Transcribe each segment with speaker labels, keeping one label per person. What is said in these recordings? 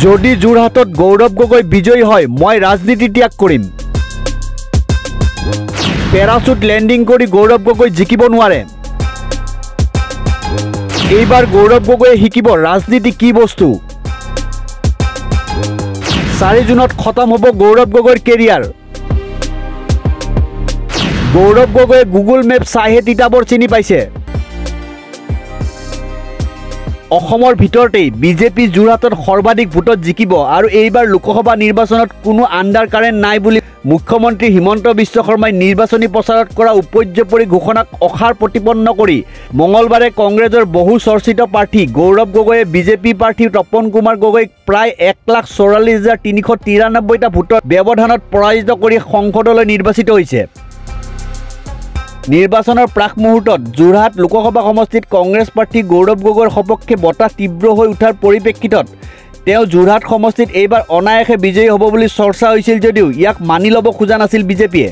Speaker 1: যদি যোৰহাটত গৌৰৱ গগৈ বিজয়ী হয় মই ৰাজনীতি ত্যাগ কৰিম। পেৰাচুট লেণ্ডিং কৰি গৌৰৱ গগৈ জিকিব নোৱাৰে। এইবাৰ গৌৰৱ গগৈয়ে শিকিব ৰাজনীতি কি বস্তু। 4 জুনত খতম হ'ব গৌৰৱ গগৈৰ কেৰিয়াৰ। গৌৰৱ গগৈয়ে গুগল মেপ চাইহে তিতাবৰ চিনি পাইছে। অসমৰ ভিতৰতেই বিজেপি যোৰহাটত সৰ্বাধিক ভোটত জিকিব আৰু এইবাৰ লোকসভা নিৰ্বাচনত কোনো আণ্ডাৰ কাৰেণ্ট নাই বুলি মুখ্যমন্ত্ৰী হিমন্ত বিশ্ব শৰ্মাই নিৰ্বাচনী প্ৰচাৰত কৰা উপৰ্যপৰি ঘোষণাক অসাৰ প্ৰতিপন্ন কৰি মঙলবাৰে কংগ্ৰেছৰ বহু চৰ্চিত প্ৰাৰ্থী গৌৰৱ গগৈয়ে বিজেপি প্ৰাৰ্থী তপন কুমাৰ গগৈক প্ৰায় 1,44,393টা ভোটৰ ব্যৱধানত পৰাজিত কৰি সংসদলৈ নিৰ্বাচিত হৈছে। নিৰ্বাচনৰ প্ৰাক মুহূৰ্তত যোৰহাট লোকসভা সমষ্টিত কংগ্ৰেছ প্ৰাৰ্থী গৌৰৱ গগৈৰ সপক্ষে বঁটা তীব্ৰ হৈ উঠাৰ পৰিপ্ৰেক্ষিতত তেওঁ যোৰহাট সমষ্টিত এইবাৰ অনায়াসে বিজয়ী হ'ব বুলি চৰ্চা হৈছিল যদিও ইয়াক মানি ল'ব খোজা নাছিল বিজেপিয়ে।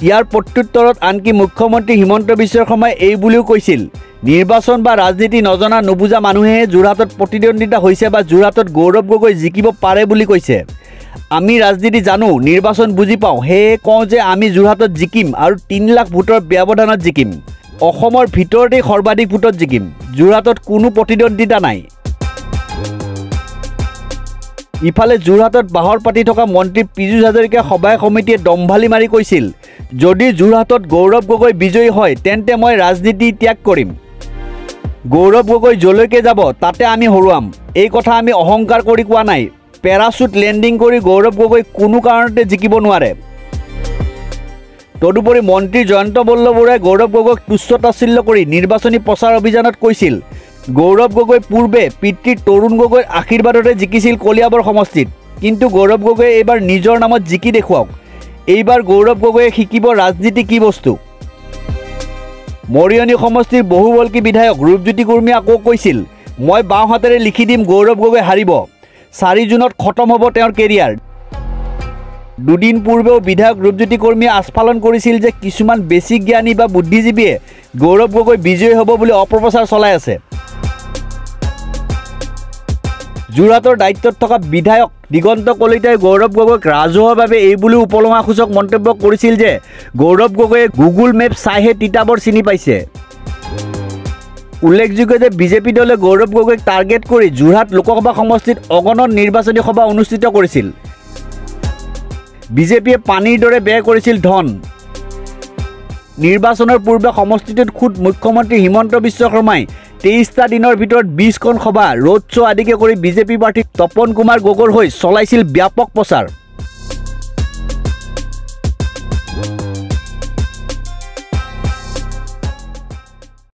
Speaker 1: ইয়াৰ প্ৰত্যুত্তৰত আনকি মুখ্যমন্ত্ৰী হিমন্ত বিশ্ব শৰ্মাই এই বুলিও কৈছিল, নিৰ্বাচন বা ৰাজনীতি নজনা নুবুজা মানুহেহে যোৰহাটত প্ৰতিদ্বন্দ্বিতা হৈছে বা যোৰহাটত গৌৰৱ গগৈ জিকিব পাৰে বুলি কৈছে। আমি ৰাজনীতি জানো, নিৰ্বাচন বুজি পাওঁ, সেয়ে কওঁ যে আমি যোৰহাটত জিকিম আৰু 3 লাখ ভোটৰ ব্যৱধানত জিকিম। অসমৰ ভিতৰতেই সৰ্বাধিক ভোটত জিকিম। যোৰহাটত কোনো প্ৰতিদ্বন্দ্বিতা নাই। ইফালে যোৰহাটত বাহৰ পাতি থকা মন্ত্ৰী পীযুষ হাজৰিকা সভাই সমিতিয়ে দম্ভালি মাৰি কৈছিল, যদি যোৰহাটত গৌৰৱ গগৈ বিজয়ী হয় তেন্তে মই ৰাজনীতি ত্যাগ কৰিম। গৌৰৱ গগৈ যলৈকে যাব তাতে আমি হৰুৱাম। এই কথা আমি অহংকাৰ কৰি কোৱা নাই। পেৰাচুট লেণ্ডিং কৰি গৌৰৱ গগৈ কোনো কাৰণতে জিকিব নোৱাৰে। তদুপৰি মন্ত্ৰী জয়ন্ত বল্লভ বৰুৱাই গৌৰৱ গগৈক তুচ্ছ তাচ্ছিল্য কৰি নিৰ্বাচনী প্ৰচাৰ অভিযানত কৈছিল, গৌৰৱ গগৈ পূৰ্বে পিতৃ তৰুণ গগৈৰ আশীৰ্বাদতে জিকিছিল কলিয়াবৰ সমষ্টিত, কিন্তু গৌৰৱ গগৈয়ে এইবাৰ নিজৰ নামত জিকি দেখুৱাওক। এইবাৰ গৌৰৱ গগৈয়ে শিকিব ৰাজনীতি কি বস্তু। মৰিয়নি সমষ্টিৰ বহুবল্কী বিধায়ক ৰূপজ্যোতি কুৰ্মীয়ে আকৌ কৈছিল, মই বাওঁ হাতেৰে লিখি দিম গৌৰৱ গগৈ হাৰিব। 4 জুনত খতম হ'ব তেওঁৰ কেৰিয়াৰ। দুদিন পূৰ্বেও বিধায়ক ৰূপজ্যোতি কুৰ্মীয়ে আস্ফালন কৰিছিল যে কিছুমান বেছি জ্ঞানী বা বুদ্ধিজীৱীয়ে গৌৰৱ গগৈ বিজয়ী হ'ব বুলি অপপ্ৰচাৰ চলাই আছে। যোৰহাটৰ দায়িত্বত থকা বিধায়ক দিগন্ত কলিতাই গৌৰৱ গগৈক ৰাজহুৱাভাৱে এই বুলিও উপলঙাসূচক মন্তব্য কৰিছিল যে গৌৰৱ গগৈয়ে গুগল মেপ চাইহে তিতাবৰ চিনি পাইছে। উল্লেখযোগ্য যে বিজেপি দলে গৌৰৱ গগৈক টাৰ্গেট কৰি যোৰহাট লোকসভা সমষ্টিত অগণন নিৰ্বাচনী সভা অনুষ্ঠিত কৰিছিল। বিজেপিয়ে পানীৰ দৰে ব্যয় কৰিছিল ধন। নিৰ্বাচনৰ পূৰ্বে সমষ্টিটোত খুদ মুখ্যমন্ত্ৰী হিমন্ত বিশ্ব শৰ্মাই 23টা দিনৰ ভিতৰত 20খন সভা ৰোড শ্ব' আদিকে কৰি বিজেপি প্ৰাৰ্থী তপন কুমাৰ গগৈৰ হৈ চলাইছিল ব্যাপক প্ৰচাৰ।